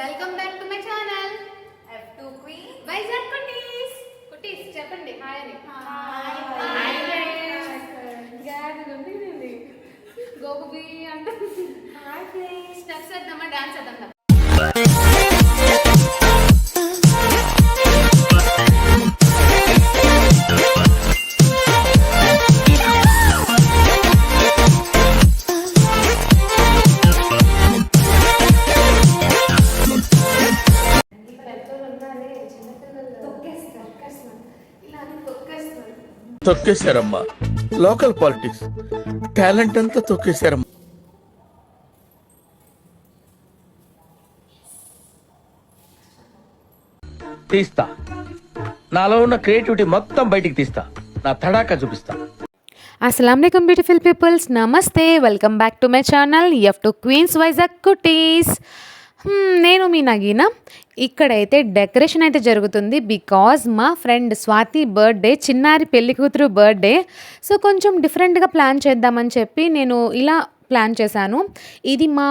Welcome back to my channel F2 Queen Vizag cuties. Cuties చెప్పండి hi అని. Hi friends. గాడి ఉంది గోపి అంటే హాయ్ ఫ్రెండ్స్. స్టెప్స్ వేద్దామా డాన్స్ వేద్దాం. తొక్కేశారమ్మా లోకల్ పాలిటిక్స్ టాలెంట్ అంతా తొక్కేశారమ్మా. తీస్తా, నాలో ఉన్న క్రియేటివిటీ మొత్తం బయటికి తీస్తా, నా తడాకా చూపిస్తా. అస్సలాముఅలైకుం బ్యూటిఫుల్ పీపుల్స్, నమస్తే, welcome back to my channel F2 queens Vizag cuties. నేను మీ నగీనా. ఇక్కడైతే డెకరేషన్ అయితే జరుగుతుంది బికాజ్ మా ఫ్రెండ్ స్వాతి బర్త్డే, చిన్నారి పెళ్లి కూతురు బర్త్డే. సో కొంచెం డిఫరెంట్గా ప్లాన్ చేద్దామని చెప్పి నేను ఇలా ప్లాన్ చేశాను. ఇది మా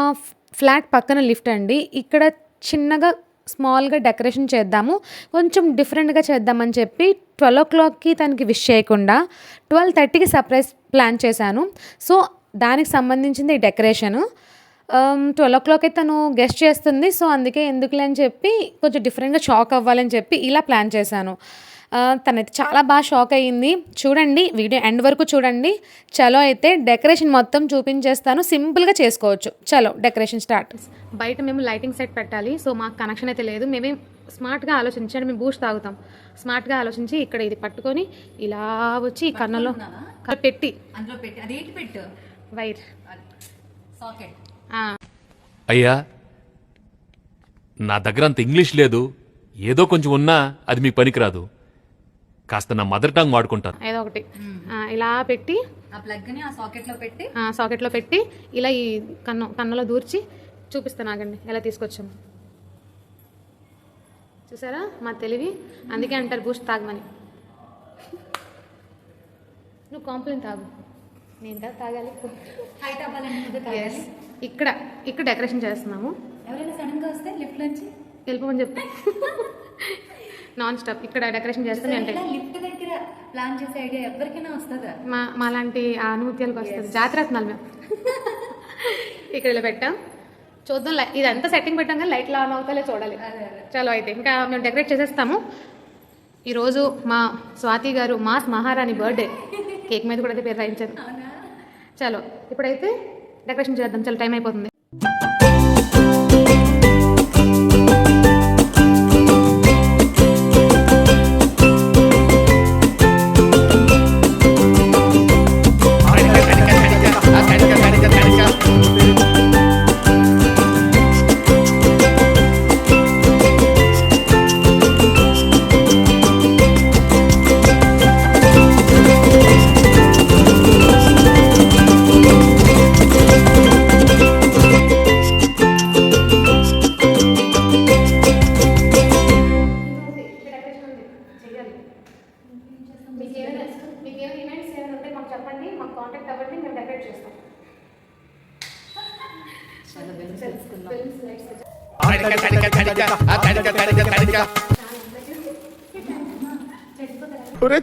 ఫ్లాట్ పక్కన లిఫ్ట్ అండి. ఇక్కడ చిన్నగా స్మాల్గా డెకరేషన్ చేద్దాము, కొంచెం డిఫరెంట్గా చేద్దామని చెప్పి 12 o'clockకి తనకి విష్ చేయకుండా 12:30కి సర్ప్రైజ్ ప్లాన్ చేశాను. సో దానికి సంబంధించింది ఈ డెకరేషను. 12 o'clock అయితే తను గెస్ట్ చేస్తుంది. సో అందుకే ఎందుకులే అని చెప్పి కొంచెం డిఫరెంట్గా షాక్ అవ్వాలని చెప్పి ఇలా ప్లాన్ చేశాను. తనైతే చాలా బాగా షాక్ అయ్యింది. చూడండి, వీడియో ఎండ్ వరకు చూడండి. చలో అయితే డెకరేషన్ మొత్తం చూపించేస్తాను, సింపుల్గా చేసుకోవచ్చు. చలో డెకరేషన్ స్టార్ట్. బయట మేము లైటింగ్ సెట్ పెట్టాలి. సో మాకు కనెక్షన్ అయితే లేదు. మేమే స్మార్ట్గా ఆలోచించాడు, మేము బూస్ట్ తాగుతాం. స్మార్ట్గా ఆలోచించి ఇక్కడ ఇది పట్టుకొని ఇలా వచ్చి ఈ కన్నులో పెట్టి అందులో పెట్టి అదేంటి పెట్టు వైర్ సాకెట్. అయ్యా, నా దగ్గర అంత ఇంగ్లీష్ లేదు, ఏదో కొంచెం ఉన్నా అది మీకు పనికిరాదు. కాస్త నా మదర్ టంగ్ వాడుకుంటాను. ఏదో ఒకటి ఇలా పెట్టి ఆ ప్లగ్ ని ఆ సాకెట్లో పెట్టి ఇలా ఈ కన్నులో దూర్చి చూపిస్తాను. ఆగండి, ఎలా తీసుకొచ్చాము చూసారా మా తెలివి. అందుకే అంటారు బూస్ట్ తాగమని. నువ్వు కాంప్లైంట్ తాగు, నేను కదా తాగాలి. హైట్ అవ్వాలంటే ఇక్కడ డెకరేషన్ చేస్తున్నాము. ఎవరైనా సడన్ గా వస్తే లిఫ్ట్ నుంచి వెళ్ళిపోమని చెప్తా. నాన్ స్టాప్ ఇక్కడ డెకరేషన్ చేస్తాను అంటే లిఫ్ట్ దగ్గర ప్లాన్ చేసే ఐడియా ఎవరికైనా వస్తుందా? మాలాంటి అనుమత్యాలకు వస్తుంది. జాతరత్నాలు మేము ఇక్కడ ఇలా పెట్టాం. చూద్దాం, ఇదంతా సెట్టింగ్ పెట్టాం కానీ లైట్లు ఆన్ అవుతాలే చూడాలి. చలో అయితే ఇంకా మేము డెకరేట్ చేసేస్తాము. ఈరోజు మా స్వాతి గారు మాస్ మహారాణి బర్త్డే. కేక్ మీద కూడా అయితే పేరు రాయించారు. చలో ఇప్పుడైతే డెకరేషన్ చేద్దాం. చాలా టైం అయిపోతుంది. చెప్పండి, మాకు కాంటాక్ట్ అవ్వండి, మేము డెకరేట్ చేస్తాం. ఒరే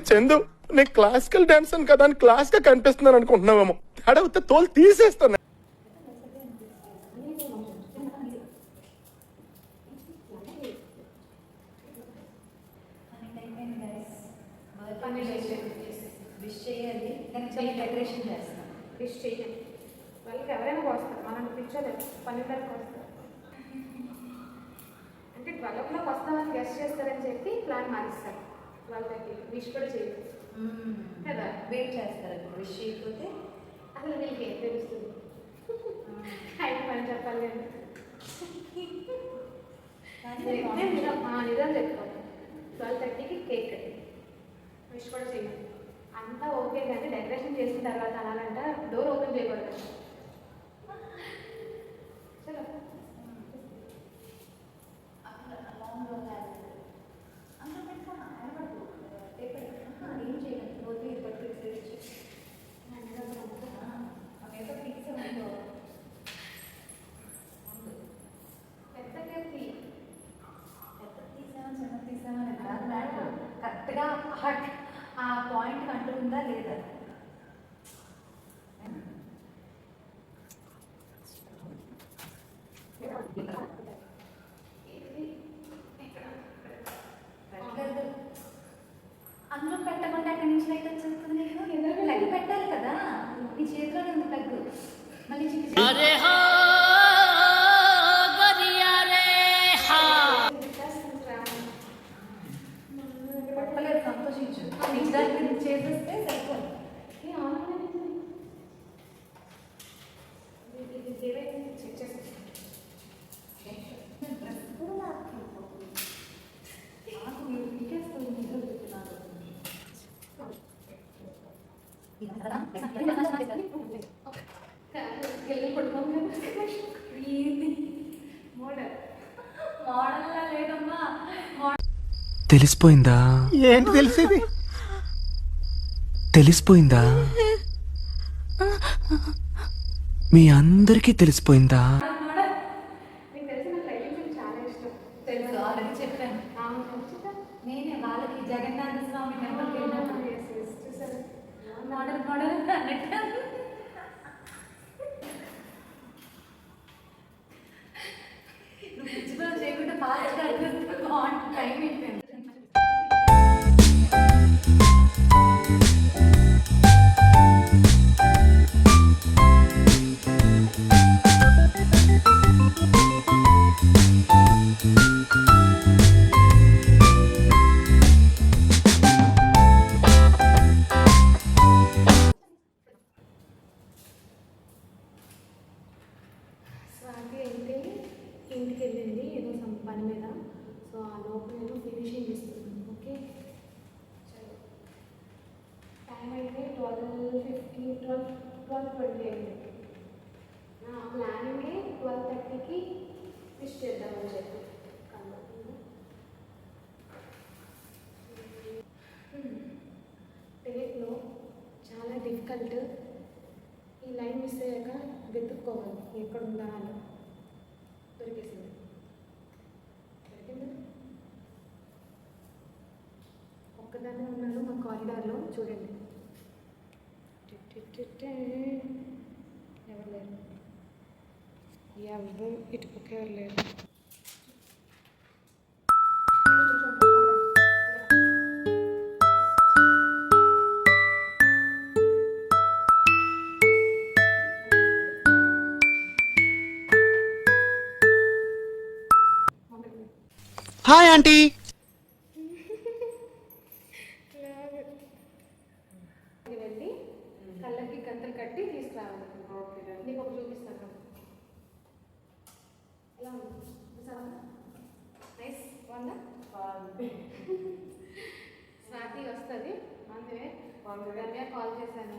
చందు, నేను క్లాసికల్ డాన్సర్ కదా అని క్లాస్ గా కనిపిస్తున్నాను అనుకుంటున్నావేమో. అడిగితే తోలు తీసేస్తాను. డెకరేషన్ చేస్తాం. విష్ చేయండి. వాళ్ళకి ఎవరైనా వస్తారు, మనం పిచ్చోలేదు. 12కి వస్తారు అంటే 12 o'clock వస్తామని గెస్ట్ చేస్తారని చెప్పి ప్లాన్ మారిస్తారు. వాళ్ళకి విష్ కూడా చేయదు కదా, వెయిట్ చేస్తారు. విష్ చేయకపోతే అసలు వీళ్ళకి ఏం తెలుస్తుంది? హైట్ పని చెప్పాలి కానీ నిజం చెప్పుకోవాలి. 12:30కి కేక్ కట్టి విష్ కూడా చేయాలి. అంతా ఓకే కానీ డెకరేషన్ చేసిన తర్వాత అలాగంట డోర్ ఓపెన్ చేయకూడదు. చలో ఏం చేయాలి? రోజు ఇప్పటికీ పెద్ద మళ్ళీ చిక్కి పట్టలేదు, సంతోషించు. నిజానికి ఇది చేసేస్తే సరిపోదు. డ్రెస్ కూడా నాకు మీరు పీకేస్తుంది, నిజం చెప్తున్నాను. మోడల్లా లేదమ్మా. తెలిసిపోయిందా? ఏంటి తెలిసేది? తెలిసిపోయిందా? మీ అందరికీ తెలిసిపోయిందా? తెలుసు, ఆల్రెడీ చెప్పాను. నేనే వాళ్ళకి జగన్నాథ స్వామి టెంపుల్కి వెళ్ళినప్పుడు మోడల్ మోడల్ అన్నట్టు. నువ్వు పిచ్చిగా చేయకుండా ఫాస్ట్గా అడ్జస్ట్ బాగుంటుంది. టైం అయిపోయింది. స్వాతి అయితే ఇంటికి వెళ్ళింది ఏదో పని మీద. సో ఆ లోపు నేను ఫినిషింగ్ ఇస్తున్నాను. ఓకే, చలో. టైం అయితే 12:20 అయింది. నా ప్లానింగే 12:30కి ఫిష్ చేద్దామని చెప్పి. టేక్లో చాలా డిఫికల్ట్. ఈ లైన్ మిస్ అయ్యాక వెతుక్కోవాలి ఎక్కడ ఉందా అని. దొరికేసింది. ఒక్కదాన్నే ఉన్నాను మా కారిడార్లో. చూడండి, ఎవరు లేరు, ఎవరు ఇటు పక్క ఎవరు లేరు. Hi aunty. వెళ్ళి కళ్ళకి కత్తలు కట్టి తీసుకురావాలి. నీకు ఒక చూపిస్తాను. ఎలా ఉంది? నైస్ బాగుందా? స్వాతి వస్తుంది. అందుకే రమ్య కాల్ చేశాను,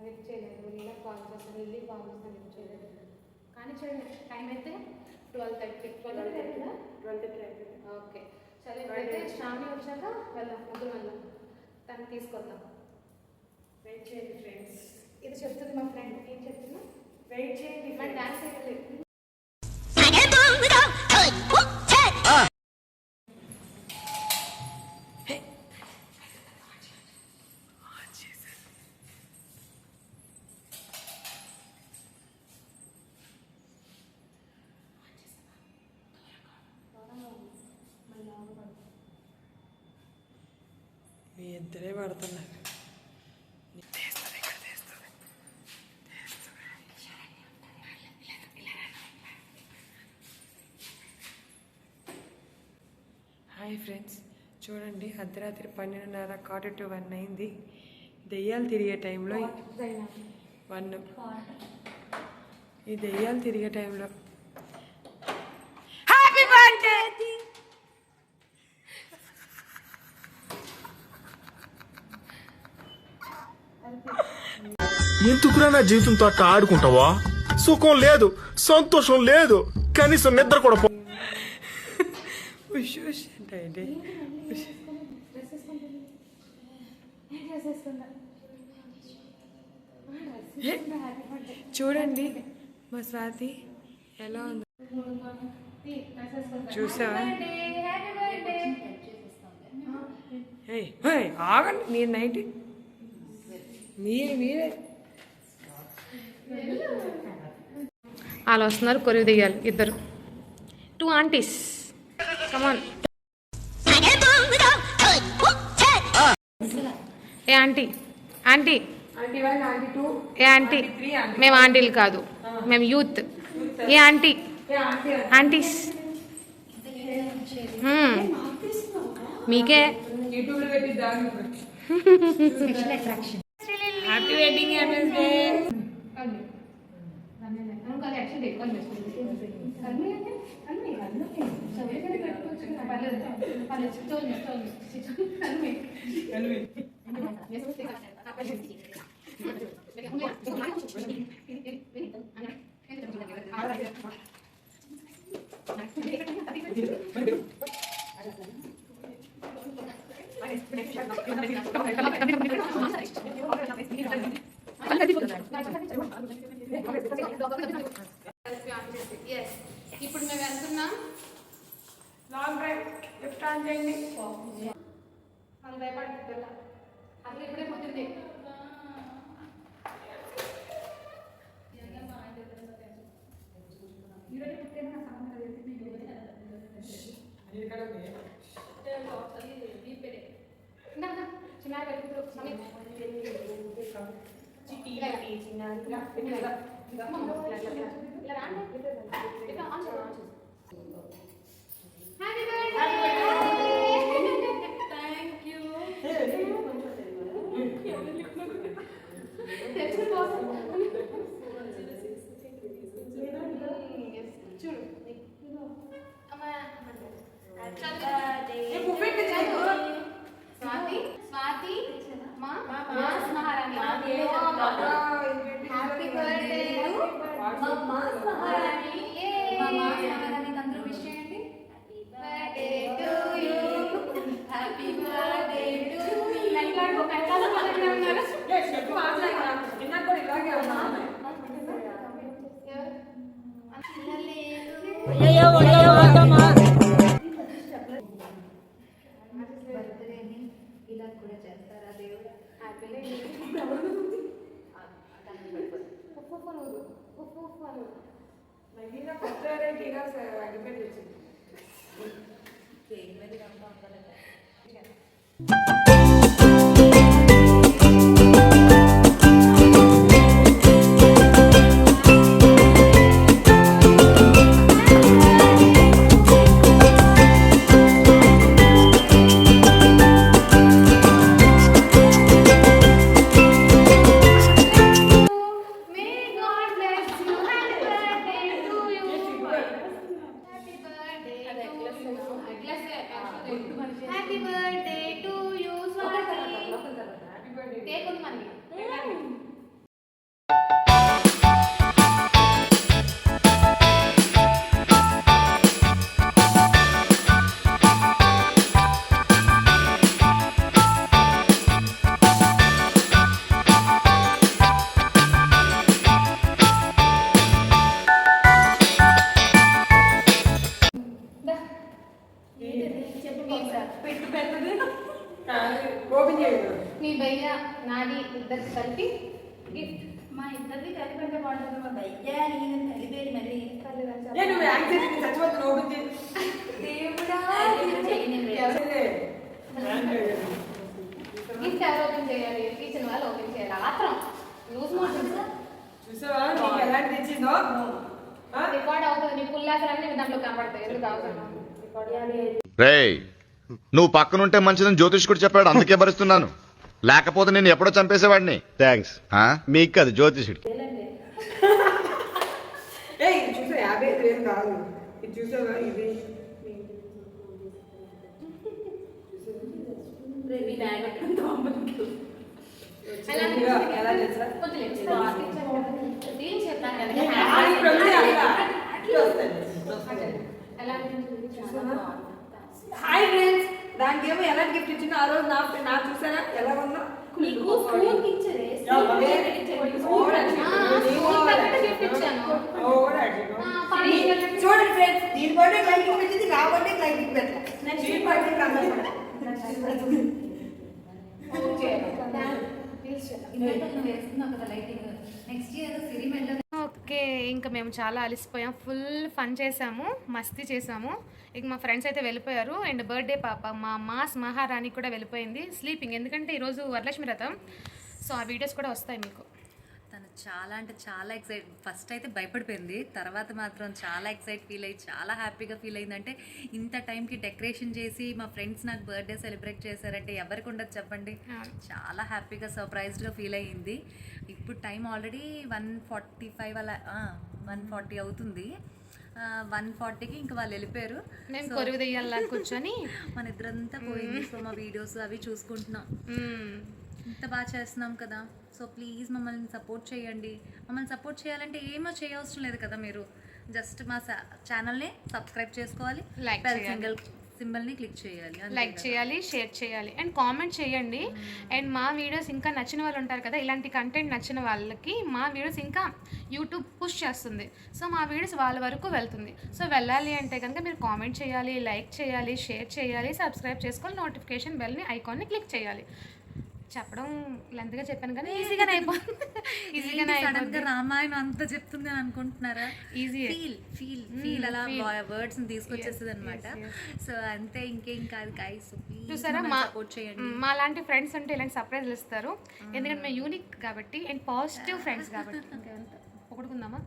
లిఫ్ట్ చేయలేదు. ఇలా కాల్ చేశాను, వెళ్ళి కాల్ చేశాను, లిఫ్ట్ చేయలేదు. కానీ చూడండి, టైం అయితే 12:30. 12:30. ఓకే, సరే. ఇప్పుడైతే శ్రావణి వచ్చాక వెళ్దాం, ముగ్గురు వెళ్దాం. తను తీసుకొద్దాం. వెయిట్ చేయండి ఫ్రెండ్స్. ఇది చెప్తుంది మా ఫ్రెండ్. ఏం చెప్తున్నా? వెయిట్ చేయండి. మన డాన్స్ వేయాలి. మీ ఇద్దరే పడుతున్నారు. హాయ్ ఫ్రెండ్స్, చూడండి అర్ధరాత్రి 12:30, 1:45 అయింది. దెయ్యాలు తిరిగే టైంలో 1. ఈ దెయ్యాలు తిరిగే టైంలో హ్యాపీ బర్త్డే. ఎందుకురా నా జీవితంతో అట్లా ఆడుకుంటావా? సుఖం లేదు, సంతోషం లేదు, కనీసం నిద్ర కూడా పో. ఉష్ ఉష్ అంటే చూడండి మా స్వాతి ఎలా ఉంది చూసావా? ఆగండి, మీరు నైట్ మీరే వాళ్ళు వస్తున్నారు, కొరివి దిగాలి ఇద్దరు. 2 ఆంటీస్, కమాన్. ఏ ఆంటీ, ఆంటీ ఆంటీ 1 ఆంటీ 2 ఏ ఆంటీ మేము ఆంటీలు కాదు మేము యూత్ ఏ ఆంటీ ఆంటీస్ మీకే యూట్యూబ్ లో పెట్టిద్దాం special attraction. Happy wedding anniversary ఇప్పుడు మేము వెళ్తున్నాం లాంగ్ డ్రైవ్ లిఫ్ట్ ఆన్ చేయండి. మనం భయపడుతుందా అసలు ఇప్పుడే పుట్టింది చిన్న స్వాతి స్వాతి మా మహారాణి హ్యాపీ బర్త్డే మాస్ మహారాణి. మా మాస్ మహారాణికి అందరూ విష్ చేయండి. Birthday to you happy birthday to me like కట్టాల పక్కనే ఉన్నారు చెప్పు మాట్లాడరా నిన్న కూడా ఇలాగే ఉన్నా బర్త్డేని ఇలా కూడా చేస్తారా దేవుడు? నగీనా ఫస్ట్ రేట్ ఇలా అగ్గిపెట్టి వచ్చింది. May God bless you. Happy birthday to you. Happy birthday to you. Happy birthday to you, Swati. Cake ఉంది మనకి. ఓపెన్ చేయండి. మీ భయ్య నాది ఇద్దరు కలిపి గిఫ్ట్ మా ఇద్దరిది కలిపి అంటే బాగుంటుంది. మా భయ్యా నేను కలిపేది మళ్ళీ నువ్వు యాక్సిడెంట్ చచ్చిపోతుంది ఓపెన్ చేయి. దేవుడా గిఫ్ట్ ఎవరు ఓపెన్ చేయాలి ఇచ్చిన వాళ్ళు ఓపెన్ చేయాలి ఆత్రం లూజ్ మోషన్స్ చూసావా నీకు ఎలాంటి తెచ్చిందో రికార్డ్ అవుతుంది నీ పుల్లాసలన్నీ దాంట్లో కనపడతాయి ఎందుకు అవసరం రేయ్ నువ్వు పక్కనుంటే మంచిదని జ్యోతిష్కుడు చెప్పాడు, అందుకే భరిస్తున్నాను. లేకపోతే నేను ఎప్పుడో చంపేసేవాడిని. థ్యాంక్స్. మీకు కాదు జ్యోతిషుడు. చూసా 55,000 కాదు ఇది చూసావా ఇది ఎలా తెలుసా దీని చెప్పాను కదా హాయ్ ఫ్రెండ్స్ దానికి ఏమో ఎలాంటి గిఫ్ట్ ఇచ్చిందో ఆ రోజు నా చూసారా ఎలా ఉన్నా నీకు స్కూల్కి ఇచ్చారే గిఫ్ట్ ఇచ్చాను చూడండి ఫ్రెండ్స్ దీని బర్త్డే లైటింగ్ పెట్టింది నా బర్త్డే లైటింగ్ పెట్టాలి నెక్స్ట్ బర్త్డే కాదు నువ్వు వేస్తున్నావు కదా లైటింగ్. నెక్స్ట్ ఇయర్ సిరిమెల్లో ఓకే, ఇంకా మేము చాలా అలసిపోయాం, ఫుల్ ఫన్ చేసాము, మస్తీ చేసాము. ఇక మా ఫ్రెండ్స్ అయితే వెళ్ళిపోయారు. అండ్ బర్త్డే పాప మా మాస్ మహారాణి కూడా వెళ్ళిపోయింది స్లీపింగ్, ఎందుకంటే ఈరోజు వరలక్ష్మి వ్రతం. సో ఆ వీడియోస్ కూడా వస్తాయి మీకు. తను చాలా అంటే చాలా ఎక్సైట్, ఫస్ట్ అయితే భయపడిపోయింది, తర్వాత మాత్రం చాలా ఎక్సైట్ ఫీల్ అయ్యి చాలా హ్యాపీగా ఫీల్ అయిందంటే ఇంత టైంకి డెకరేషన్ చేసి మా ఫ్రెండ్స్ నాకు బర్త్డే సెలబ్రేట్ చేశారంటే ఎవరికి ఉండదు చెప్పండి. చాలా హ్యాపీగా సర్ప్రైజ్డ్గా ఫీల్ అయ్యింది. ఇప్పుడు టైం ఆల్రెడీ 1:45 అలా 1:40 అవుతుంది. 1:40కి ఇంకా వాళ్ళు వెళ్ళిపోయారు. మేము కొరువు దెయ్యాలా కూర్చొని మన ఇద్దరంతా పోయింది. సో మా వీడియోస్ అవి చూసుకుంటున్నాం. ఇంత బాగా చేస్తున్నాం కదా. సో ప్లీజ్ మమ్మల్ని సపోర్ట్ చేయండి. మమ్మల్ని సపోర్ట్ చేయాలంటే ఏమో చేయవసరం లేదు కదా, మీరు జస్ట్ మా ఛానల్ని సబ్స్క్రైబ్ చేసుకోవాలి, Like బెల్ చేయాలి. సింబల్ని క్లిక్ చేయాలి, అంతే లైక్ కదా. చేయాలి, షేర్ చేయాలి అండ్ కామెంట్ చేయండి. అండ్ మా వీడియోస్ ఇంకా నచ్చిన వాళ్ళు ఉంటారు కదా, ఇలాంటి కంటెంట్ నచ్చిన వాళ్ళకి మా వీడియోస్ ఇంకా యూట్యూబ్ పుష్ చేస్తుంది. సో మా వీడియోస్ వాళ్ళ వరకు వెళ్తుంది. సో వెళ్ళాలి అంటే కనుక మీరు కామెంట్ చేయాలి, లైక్ చేయాలి, షేర్ చేయాలి, సబ్స్క్రైబ్ చేసుకోవాలి, నోటిఫికేషన్ బెల్ని ఐకాన్ని క్లిక్ చేయాలి. చెప్పడం లెంత్గా చెప్పాను కానీ ఈజీగానే అయిపోతుంది. ఈజీగానే సడన్ గా అయిపోతుంది. రామాయణం అంతా చెప్తుంది అని అనుకుంటున్నారా? Easy. ఫీల్ అలా వర్డ్స్ తీసుకొచ్చేస్తుంది అనమాట. సో అంతే, ఇంకేం కాదు గైస్. చూసారా సపోర్ట్ చేయండి. మా లాంటి ఫ్రెండ్స్ అంటే ఇలాంటి సర్ప్రైజ్లు ఇస్తారు. ఎందుకంటే మేము యూనిక్ కాబట్టి అండ్ పాజిటివ్ ఫ్రెండ్స్ కాబట్టి. పొగుడుకుందామా?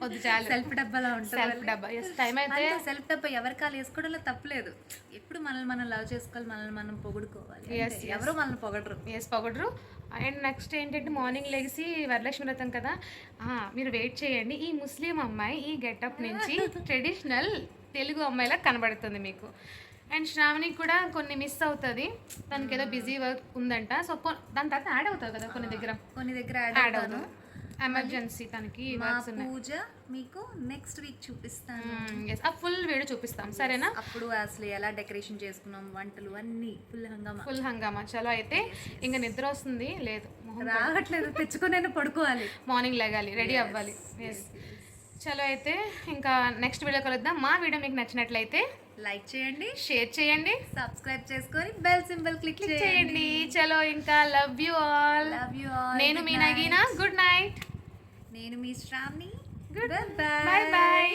వద్దు చాలు. సెల్ఫ్ డబ్బాలా సెల్ఫ్ ఉంటుంది. డబ్బా. ఎస్, టైం అయితే సెల్ఫ్ డబ్బా ఎవరికాలు వేసుకోవడంలో తప్పలేదు. ఎప్పుడు మనల్ని మనం లవ్ చేసుకోవాలి, మనల్ని మనం పొగుడుకోవాలి. Yes, అంతే. yes. ఎవరో మనల్ని పొగడరు. పొగడరు. అండ్ నెక్స్ట్ ఏంటంటే మార్నింగ్ లేచి వరలక్ష్మి వ్రతం కదా, మీరు వెయిట్ చేయండి. ఈ ముస్లిం అమ్మాయి ఈ గెటప్ నుంచి ట్రెడిషనల్ తెలుగు అమ్మాయిలా కనబడుతుంది మీకు. అండ్ శ్రావణికి కూడా కొన్ని మిస్ అవుతుంది, తనకి ఏదో బిజీ వర్క్ ఉందంట. సో దాని తర్వాత యాడ్ అవుతుంది కదా కొన్ని దగ్గర యాడ్ యాడ్ అవుతాను. అవుతుంది. ఎమర్జెన్సీ తనకి మా వర్క్స్ ఉన్నాయి. పూజ మీకు నెక్స్ట్ వీక్ చూపిస్తాను. Yes, ఆ ఫుల్ వీడియో చూపిస్తాం, సరేనా? అప్పుడు అసలు ఎలా డెకరేషన్ చేసుకున్నాం, వంటలు అన్నీ ఫుల్ హంగామా. ఫుల్ హంగామా. చలో అయితే ఇంకా నిద్ర వస్తుంది, లేదు మొహం రావట్లేదు, తెచ్చుకొని పడుకోవాలి, మార్నింగ్ లేగాలి, రెడీ అవ్వాలి. ఎస్, చలో అయితే ఇంకా నెక్స్ట్ వీడియో కలుద్దాం. మా వీడియో మీకు నచ్చినట్లయితే లైక్ చేయండి, షేర్ చేయండి, సబ్స్క్రైబ్ చేసుకొని బెల్ సింబల్ క్లిక్ చేయండి. చేయండి. చలో ఇంకా love you all. Love you all. నేను మీ నగీనా. Good night. నేను మీ శ్రావణి. Good bye by.